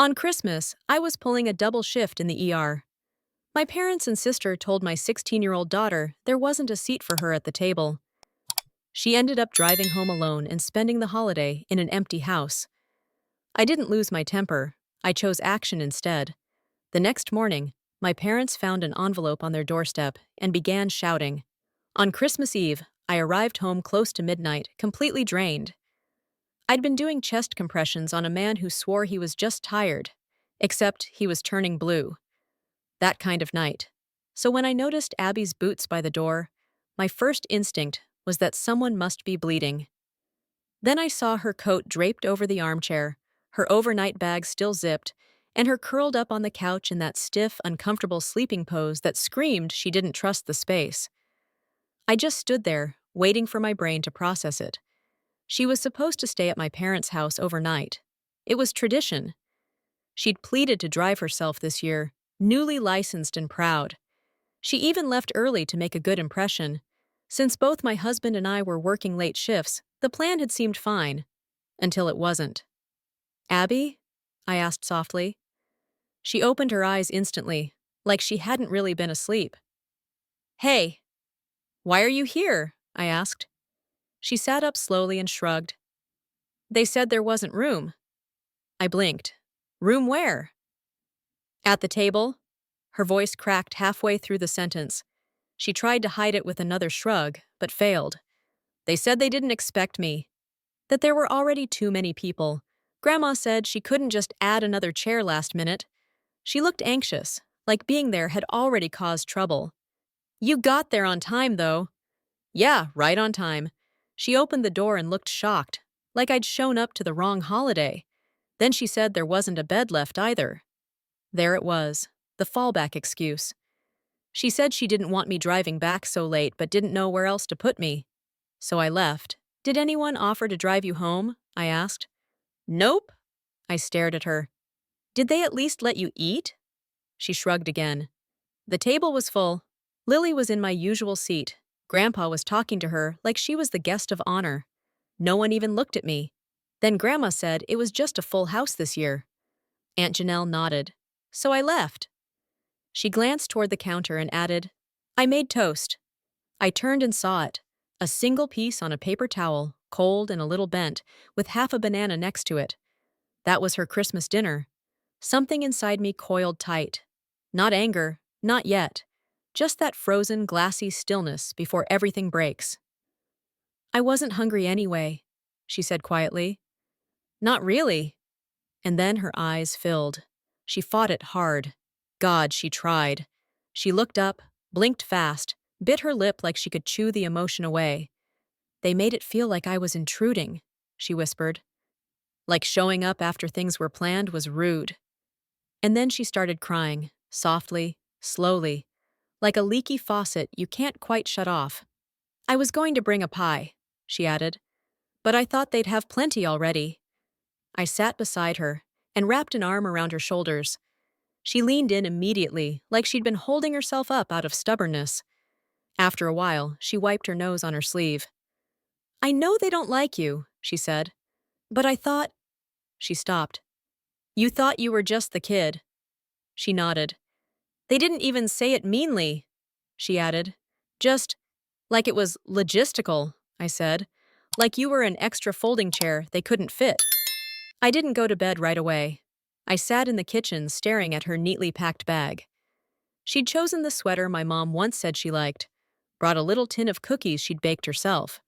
On Christmas, I was pulling a double shift in the ER. My parents and sister told my 16-year-old daughter there wasn't a seat for her at the table. She ended up driving home alone and spending the holiday in an empty house. I didn't lose my temper. I chose action instead. The next morning, my parents found an envelope on their doorstep and began shouting. On Christmas Eve, I arrived home close to midnight, completely drained. I'd been doing chest compressions on a man who swore he was just tired, except he was turning blue. That kind of night. So when I noticed Abby's boots by the door, my first instinct was that someone must be bleeding. Then I saw her coat draped over the armchair, her overnight bag still zipped, and her curled up on the couch in that stiff, uncomfortable sleeping pose that screamed she didn't trust the space. I just stood there, waiting for my brain to process it. She was supposed to stay at my parents' house overnight. It was tradition. She'd pleaded to drive herself this year, newly licensed and proud. She even left early to make a good impression. Since both my husband and I were working late shifts, the plan had seemed fine. Until it wasn't. "Abby?" I asked softly. She opened her eyes instantly, like she hadn't really been asleep. "Hey, why are you here?" I asked. She sat up slowly and shrugged. "They said there wasn't room." I blinked. "Room where?" "At the table." Her voice cracked halfway through the sentence. She tried to hide it with another shrug, but failed. "They said they didn't expect me. That there were already too many people. Grandma said she couldn't just add another chair last minute." She looked anxious, like being there had already caused trouble. "You got there on time, though." "Yeah, right on time." She opened the door and looked shocked, like I'd shown up to the wrong holiday. Then she said there wasn't a bed left either. There it was, the fallback excuse. She said she didn't want me driving back so late but didn't know where else to put me. So I left. "Did anyone offer to drive you home?" I asked. "Nope." I stared at her. "Did they at least let you eat?" She shrugged again. The table was full. Lily was in my usual seat. Grandpa was talking to her like she was the guest of honor. No one even looked at me. Then Grandma said it was just a full house this year. Aunt Janelle nodded. So I left. She glanced toward the counter and added, "I made toast." I turned and saw it. A single piece on a paper towel, cold and a little bent, with half a banana next to it. That was her Christmas dinner. Something inside me coiled tight. Not anger, not yet. Just that frozen, glassy stillness before everything breaks. "I wasn't hungry anyway," she said quietly. "Not really." And then her eyes filled. She fought it hard. God, she tried. She looked up, blinked fast, bit her lip like she could chew the emotion away. "They made it feel like I was intruding," she whispered. Like showing up after things were planned was rude. And then she started crying, softly, slowly, like a leaky faucet you can't quite shut off. "I was going to bring a pie," she added, "but I thought they'd have plenty already." I sat beside her and wrapped an arm around her shoulders. She leaned in immediately, like she'd been holding herself up out of stubbornness. After a while, she wiped her nose on her sleeve. "I know they don't like you," she said, "but I thought—" She stopped. "You thought you were just the kid." She nodded. "They didn't even say it meanly," she added. "Just like it was logistical," I said. "Like you were an extra folding chair they couldn't fit." I didn't go to bed right away. I sat in the kitchen staring at her neatly packed bag. She'd chosen the sweater my mom once said she liked, brought a little tin of cookies she'd baked herself.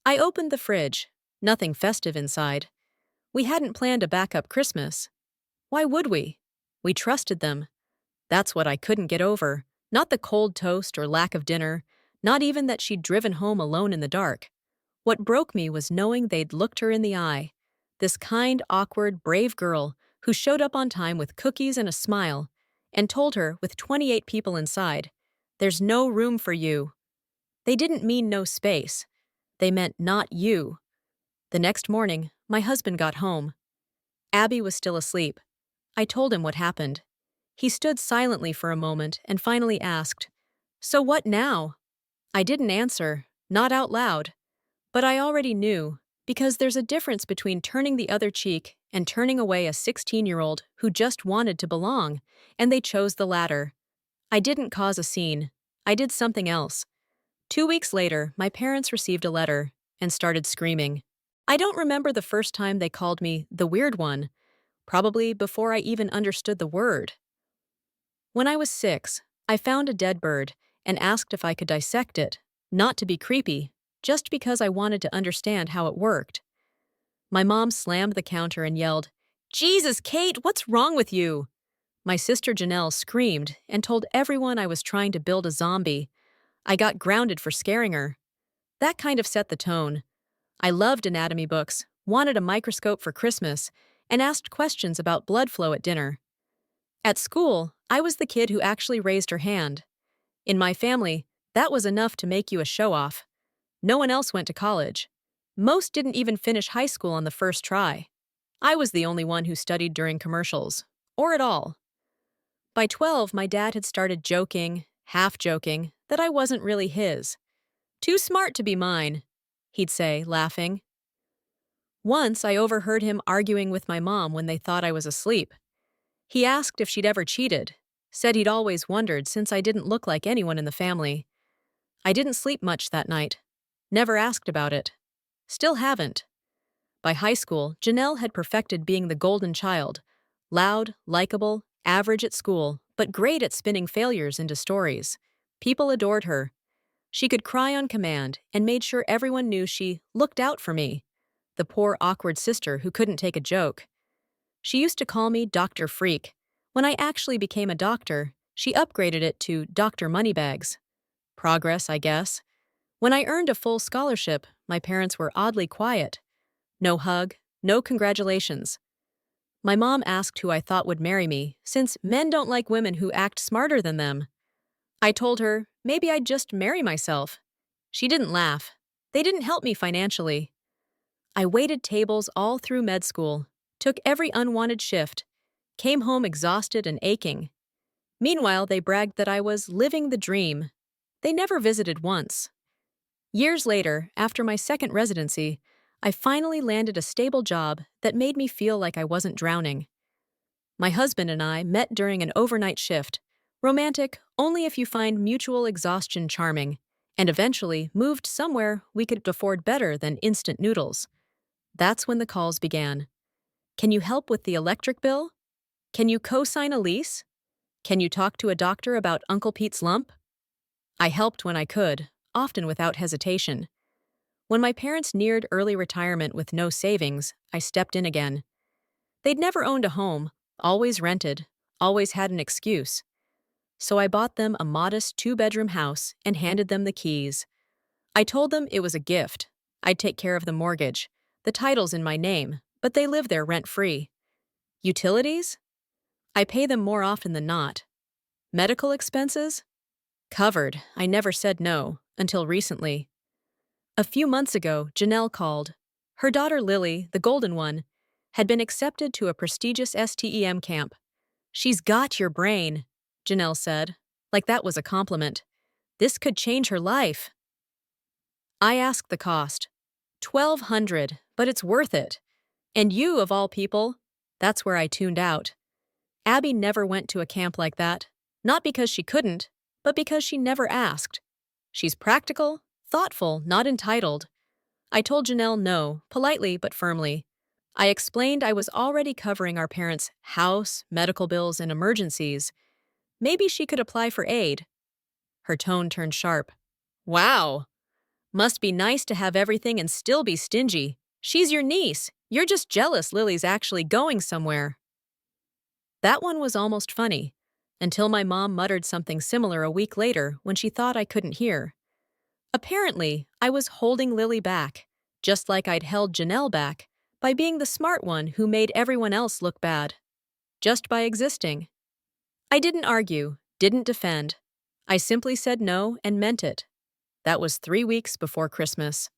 I opened the fridge. Nothing festive inside. We hadn't planned a backup Christmas. Why would we? We trusted them. That's what I couldn't get over. Not the cold toast or lack of dinner, not even that she'd driven home alone in the dark. What broke me was knowing they'd looked her in the eye. This kind, awkward, brave girl who showed up on time with cookies and a smile, and told her, with 28 people inside, "There's no room for you." They didn't mean no space. They meant not you. The next morning, my husband got home. Abby was still asleep. I told him what happened. He stood silently for a moment and finally asked, "So what now?" I didn't answer, not out loud. But I already knew, because there's a difference between turning the other cheek and turning away a 16-year-old who just wanted to belong, and they chose the latter. I didn't cause a scene. I did something else. 2 weeks later, my parents received a letter and started screaming. I don't remember the first time they called me the weird one, probably before I even understood the word. When I was 6, I found a dead bird and asked if I could dissect it, not to be creepy, just because I wanted to understand how it worked. My mom slammed the counter and yelled, "Jesus, Kate, what's wrong with you?" My sister Janelle screamed and told everyone I was trying to build a zombie. I got grounded for scaring her. That kind of set the tone. I loved anatomy books, wanted a microscope for Christmas, and asked questions about blood flow at dinner. At school, I was the kid who actually raised her hand. In my family, that was enough to make you a show-off. No one else went to college. Most didn't even finish high school on the first try. I was the only one who studied during commercials, or at all. By 12, my dad had started joking, half joking, that I wasn't really his. "Too smart to be mine," he'd say, laughing. Once, I overheard him arguing with my mom when they thought I was asleep. He asked if she'd ever cheated, said he'd always wondered since I didn't look like anyone in the family. I didn't sleep much that night. Never asked about it. Still haven't. By high school, Janelle had perfected being the golden child. Loud, likable, average at school, but great at spinning failures into stories. People adored her. She could cry on command and made sure everyone knew she looked out for me, the poor awkward sister who couldn't take a joke. She used to call me Dr. Freak. When I actually became a doctor, she upgraded it to Dr. Moneybags. Progress, I guess. When I earned a full scholarship, my parents were oddly quiet. No hug, no congratulations. My mom asked who I thought would marry me, since men don't like women who act smarter than them. I told her maybe I'd just marry myself. She didn't laugh. They didn't help me financially. I waited tables all through med school, took every unwanted shift, came home exhausted and aching. Meanwhile, they bragged that I was living the dream. They never visited once. Years later, after my second residency, I finally landed a stable job that made me feel like I wasn't drowning. My husband and I met during an overnight shift, romantic only if you find mutual exhaustion charming, and eventually moved somewhere we could afford better than instant noodles. That's when the calls began. Can you help with the electric bill? Can you co-sign a lease? Can you talk to a doctor about Uncle Pete's lump? I helped when I could, often without hesitation. When my parents neared early retirement with no savings, I stepped in again. They'd never owned a home, always rented, always had an excuse. So I bought them a modest 2-bedroom house and handed them the keys. I told them it was a gift. I'd take care of the mortgage. The title's in my name, but they live there rent-free. Utilities? I pay them more often than not. Medical expenses? Covered. I never said no, until recently. A few months ago, Janelle called. Her daughter Lily, the golden one, had been accepted to a prestigious STEM camp. "She's got your brain," Janelle said, like that was a compliment. "This could change her life." I asked the cost. $1,200, but it's worth it. And you, of all people, that's where I tuned out. Abby never went to a camp like that, not because she couldn't, but because she never asked. She's practical, thoughtful, not entitled. I told Janelle no, politely but firmly. I explained I was already covering our parents' house, medical bills, and emergencies. Maybe she could apply for aid. Her tone turned sharp. "Wow. Must be nice to have everything and still be stingy. She's your niece. You're just jealous Lily's actually going somewhere." That one was almost funny, until my mom muttered something similar a week later when she thought I couldn't hear. Apparently, I was holding Lily back, just like I'd held Janelle back, by being the smart one who made everyone else look bad. Just by existing. I didn't argue, didn't defend. I simply said no and meant it. That was 3 weeks before Christmas.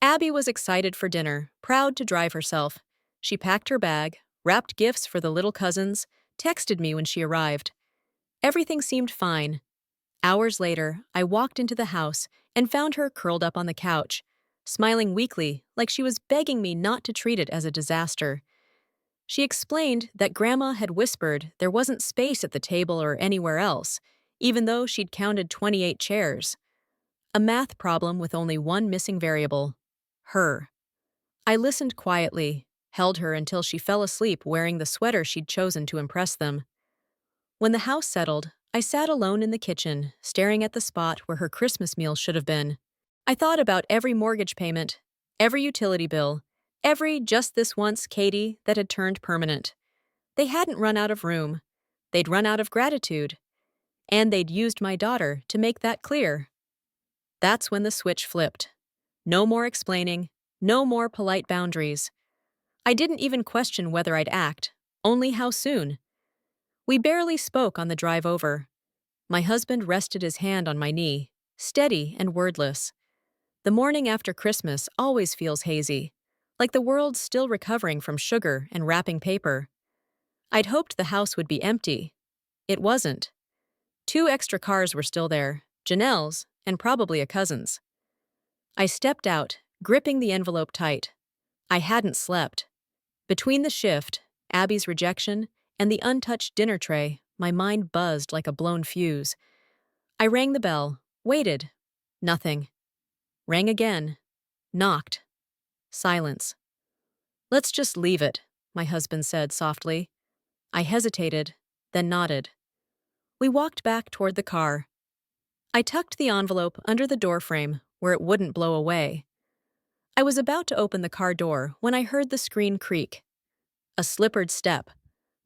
Abby was excited for dinner, proud to drive herself. She packed her bag, wrapped gifts for the little cousins, texted me when she arrived. Everything seemed fine. Hours later, I walked into the house and found her curled up on the couch, smiling weakly like she was begging me not to treat it as a disaster. She explained that Grandma had whispered there wasn't space at the table or anywhere else, even though she'd counted 28 chairs. A math problem with only one missing variable: her. I listened quietly, held her until she fell asleep wearing the sweater she'd chosen to impress them. When the house settled, I sat alone in the kitchen, staring at the spot where her Christmas meal should have been. I thought about every mortgage payment, every utility bill, every just this once Katie that had turned permanent. They hadn't run out of room. They'd run out of gratitude. And they'd used my daughter to make that clear. That's when the switch flipped. No more explaining, no more polite boundaries. I didn't even question whether I'd act, only how soon. We barely spoke on the drive over. My husband rested his hand on my knee, steady and wordless. The morning after Christmas always feels hazy, like the world's still recovering from sugar and wrapping paper. I'd hoped the house would be empty. It wasn't. 2 extra cars were still there, Janelle's and probably a cousin's. I stepped out, gripping the envelope tight. I hadn't slept. Between the shift, Abby's rejection, and the untouched dinner tray, my mind buzzed like a blown fuse. I rang the bell, waited. Nothing. Rang again. Knocked. Silence. "Let's just leave it," my husband said softly. I hesitated, then nodded. We walked back toward the car. I tucked the envelope under the doorframe where it wouldn't blow away. I was about to open the car door when I heard the screen creak. A slippered step.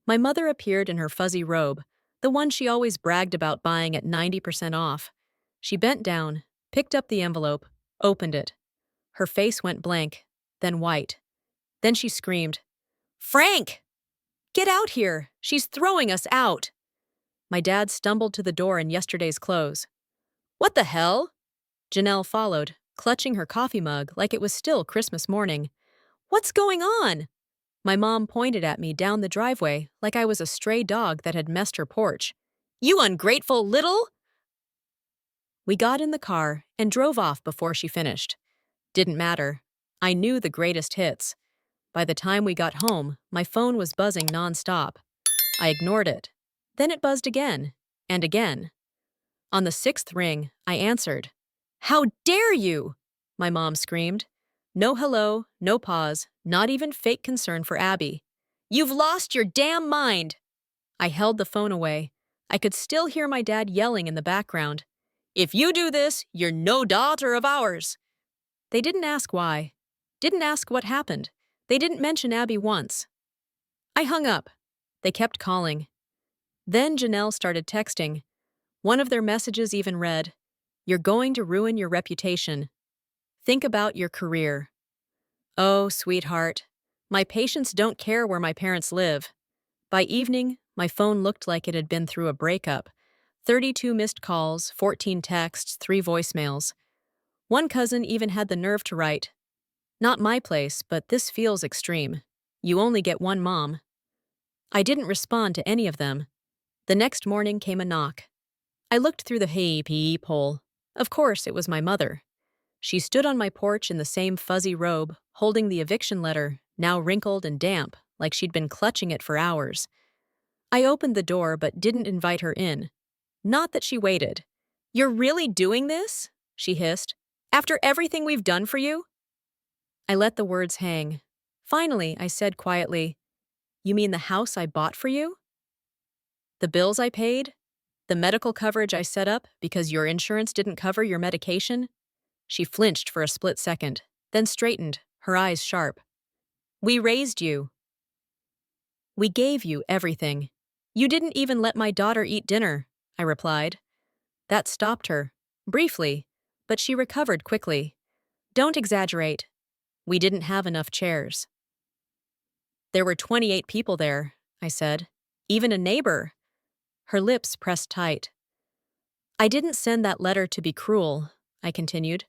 My mother appeared in her fuzzy robe, the one she always bragged about buying at 90% off. She bent down, picked up the envelope, opened it. Her face went blank, then white. Then she screamed, "Frank! Get out here! She's throwing us out!" My dad stumbled to the door in yesterday's clothes. "What the hell?" Janelle followed, clutching her coffee mug like it was still Christmas morning. "What's going on?" My mom pointed at me down the driveway like I was a stray dog that had messed her porch. "You ungrateful little—" We got in the car and drove off before she finished. Didn't matter. I knew the greatest hits. By the time we got home, my phone was buzzing nonstop. I ignored it. Then it buzzed again, and again. On the 6th ring, I answered. "How dare you!" my mom screamed. No hello, no pause, not even fake concern for Abby. "You've lost your damn mind!" I held the phone away. I could still hear my dad yelling in the background. "If you do this, you're no daughter of ours." They didn't ask why. Didn't ask what happened. They didn't mention Abby once. I hung up. They kept calling. Then Janelle started texting. One of their messages even read, "You're going to ruin your reputation. Think about your career." Oh, sweetheart. My patients don't care where my parents live. By evening, my phone looked like it had been through a breakup. 32 missed calls, 14 texts, 3 voicemails. One cousin even had the nerve to write, "Not my place, but this feels extreme. You only get one mom." I didn't respond to any of them. The next morning came a knock. I looked through the peephole. Of course, it was my mother. She stood on my porch in the same fuzzy robe, holding the eviction letter, now wrinkled and damp, like she'd been clutching it for hours. I opened the door but didn't invite her in. Not that she waited. "You're really doing this?" she hissed. "After everything we've done for you?" I let the words hang. Finally, I said quietly, "You mean the house I bought for you? The bills I paid? The medical coverage I set up because your insurance didn't cover your medication?" She flinched for a split second, then straightened, her eyes sharp. "We raised you. We gave you everything. You didn't even let my daughter eat dinner," I replied. That stopped her, briefly, but she recovered quickly. "Don't exaggerate. We didn't have enough chairs." "There were 28 people there," I said. "Even a neighbor." Her lips pressed tight. "I didn't send that letter to be cruel," I continued.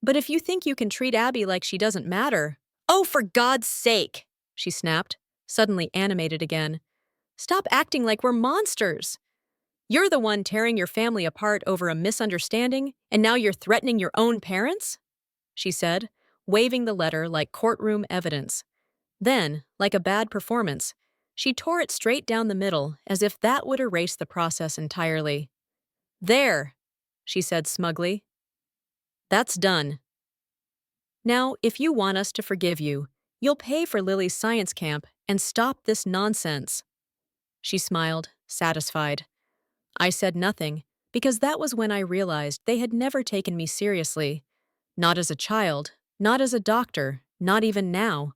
"But if you think you can treat Abby like she doesn't matter—" "Oh, for God's sake!" she snapped, suddenly animated again. "Stop acting like we're monsters. You're the one tearing your family apart over a misunderstanding, and now you're threatening your own parents?" she said, waving the letter like courtroom evidence. Then, like a bad performance, she tore it straight down the middle as if that would erase the process entirely. There, she said smugly. That's done. Now, if you want us to forgive you, you'll pay for Lily's science camp and stop this nonsense. She smiled, satisfied. I said nothing, because that was when I realized they had never taken me seriously. Not as a child, not as a doctor, not even now.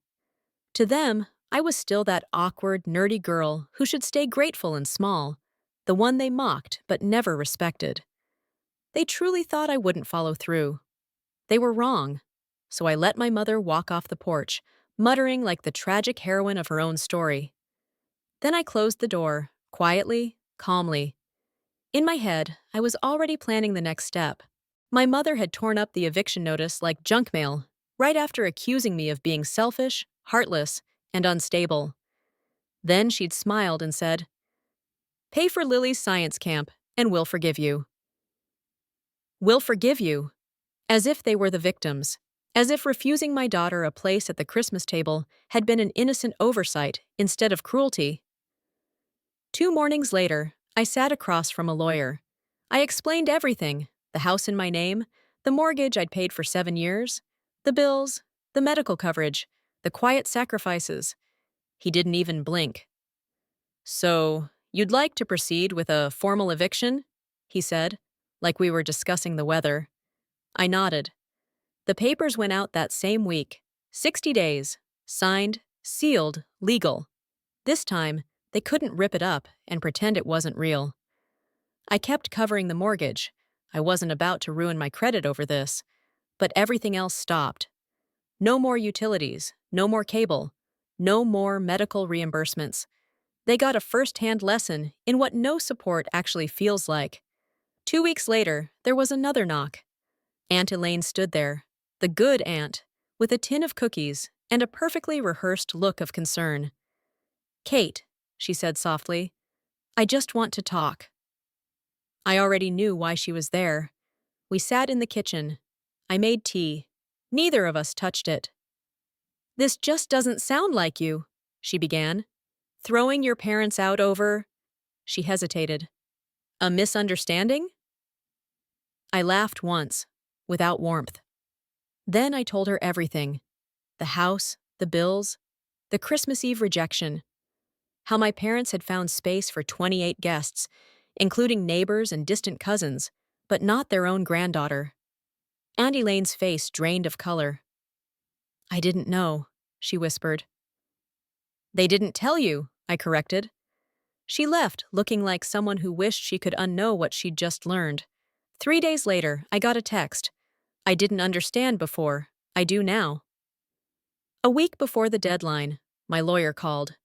To them, I was still that awkward, nerdy girl who should stay grateful and small, the one they mocked but never respected. They truly thought I wouldn't follow through. They were wrong. So I let my mother walk off the porch, muttering like the tragic heroine of her own story. Then I closed the door, quietly, calmly. In my head, I was already planning the next step. My mother had torn up the eviction notice like junk mail, right after accusing me of being selfish, heartless, and unstable. Then she'd smiled and said, "Pay for Lily's science camp, and we'll forgive you." We'll forgive you. As if they were the victims. As if refusing my daughter a place at the Christmas table had been an innocent oversight instead of cruelty. 2 mornings later, I sat across from a lawyer. I explained everything: the house in my name, the mortgage I'd paid for 7 years, the bills, the medical coverage, the quiet sacrifices. He didn't even blink. "So, you'd like to proceed with a formal eviction?" he said, like we were discussing the weather. I nodded. The papers went out that same week. 60 days. Signed, sealed, legal. This time, they couldn't rip it up and pretend it wasn't real. I kept covering the mortgage. I wasn't about to ruin my credit over this. But everything else stopped. No more utilities, no more cable, no more medical reimbursements. They got a first-hand lesson in what no support actually feels like. 2 weeks later, there was another knock. Aunt Elaine stood there, the good aunt, with a tin of cookies and a perfectly rehearsed look of concern. "Kate," she said softly, "I just want to talk." I already knew why she was there. We sat in the kitchen. I made tea. Neither of us touched it. "This just doesn't sound like you," she began. "Throwing your parents out over—" She hesitated. "A misunderstanding?" I laughed once, without warmth. Then I told her everything. The house, the bills, the Christmas Eve rejection. How my parents had found space for 28 guests, including neighbors and distant cousins, but not their own granddaughter. Aunt Elaine's face drained of color. "I didn't know," she whispered. "They didn't tell you," I corrected. She left, looking like someone who wished she could unknow what she'd just learned. 3 days later, I got a text. I didn't understand before. I do now. A week before the deadline, my lawyer called.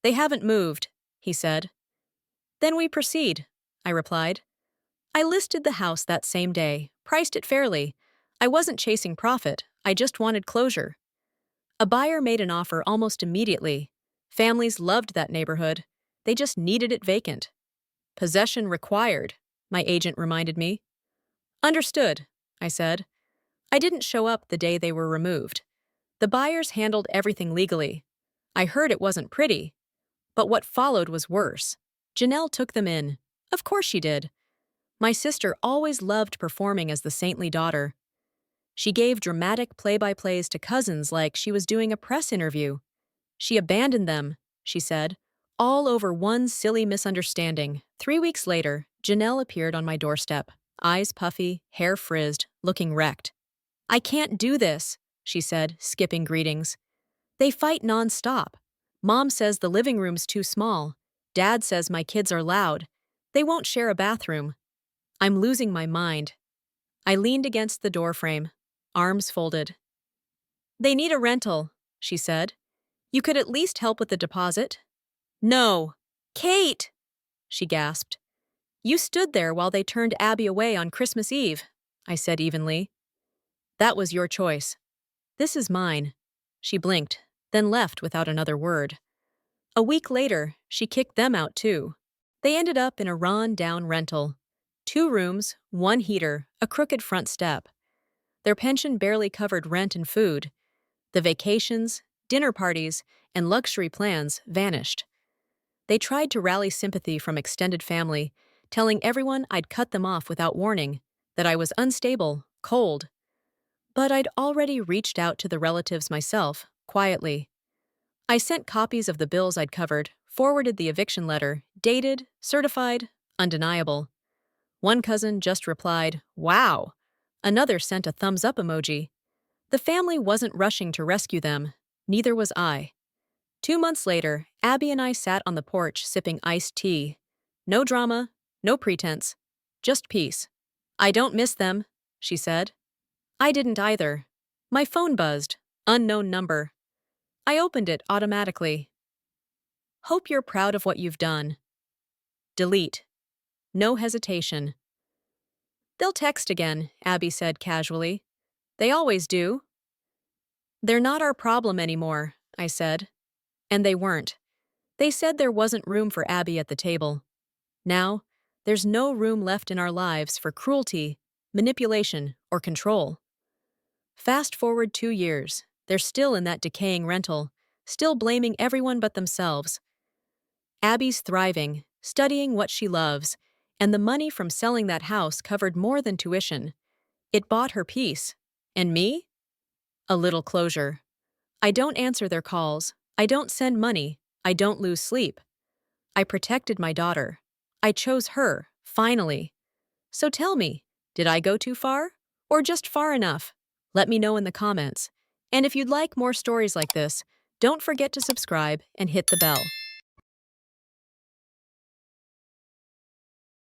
"They haven't moved," he said. "Then we proceed," I replied. I listed the house that same day, priced it fairly. I wasn't chasing profit, I just wanted closure. A buyer made an offer almost immediately. Families loved that neighborhood. They just needed it vacant. "Possession required," my agent reminded me. "Understood," I said. I didn't show up the day they were removed. The buyers handled everything legally. I heard it wasn't pretty. But what followed was worse. Janelle took them in. Of course she did. My sister always loved performing as the saintly daughter. She gave dramatic play-by-plays to cousins like she was doing a press interview. She abandoned them, she said, all over one silly misunderstanding. 3 weeks later, Janelle appeared on my doorstep, eyes puffy, hair frizzed, looking wrecked. "I can't do this," she said, skipping greetings. "They fight non-stop. Mom says the living room's too small. Dad says my kids are loud. They won't share a bathroom. I'm losing my mind." I leaned against the doorframe, arms folded. "They need a rental," she said. "You could at least help with the deposit." "No." "Kate!" she gasped. "You stood there while they turned Abby away on Christmas Eve," I said evenly. "That was your choice. This is mine." She blinked, then left without another word. A week later, she kicked them out too. They ended up in a run-down rental. 2 rooms, 1 heater, a crooked front step. Their pension barely covered rent and food. The vacations, dinner parties, and luxury plans vanished. They tried to rally sympathy from extended family, telling everyone I'd cut them off without warning, that I was unstable, cold. But I'd already reached out to the relatives myself, quietly. I sent copies of the bills I'd covered, forwarded the eviction letter, dated, certified, undeniable. One cousin just replied, "Wow." Another sent a thumbs up emoji. The family wasn't rushing to rescue them. Neither was I. 2 months later, Abby and I sat on the porch sipping iced tea. No drama, no pretense, just peace. "I don't miss them," she said. I didn't either. My phone buzzed. Unknown number. I opened it automatically. "Hope you're proud of what you've done." Delete. No hesitation. "They'll text again," Abby said casually. "They always do." "They're not our problem anymore," I said. And they weren't. They said there wasn't room for Abby at the table. Now, there's no room left in our lives for cruelty, manipulation, or control. Fast forward 2 years, they're still in that decaying rental, still blaming everyone but themselves. Abby's thriving, studying what she loves, and the money from selling that house covered more than tuition. It bought her peace. And me? A little closure. I don't answer their calls. I don't send money. I don't lose sleep. I protected my daughter. I chose her, finally. So tell me, did I go too far? Or just far enough? Let me know in the comments. And if you'd like more stories like this, don't forget to subscribe and hit the bell.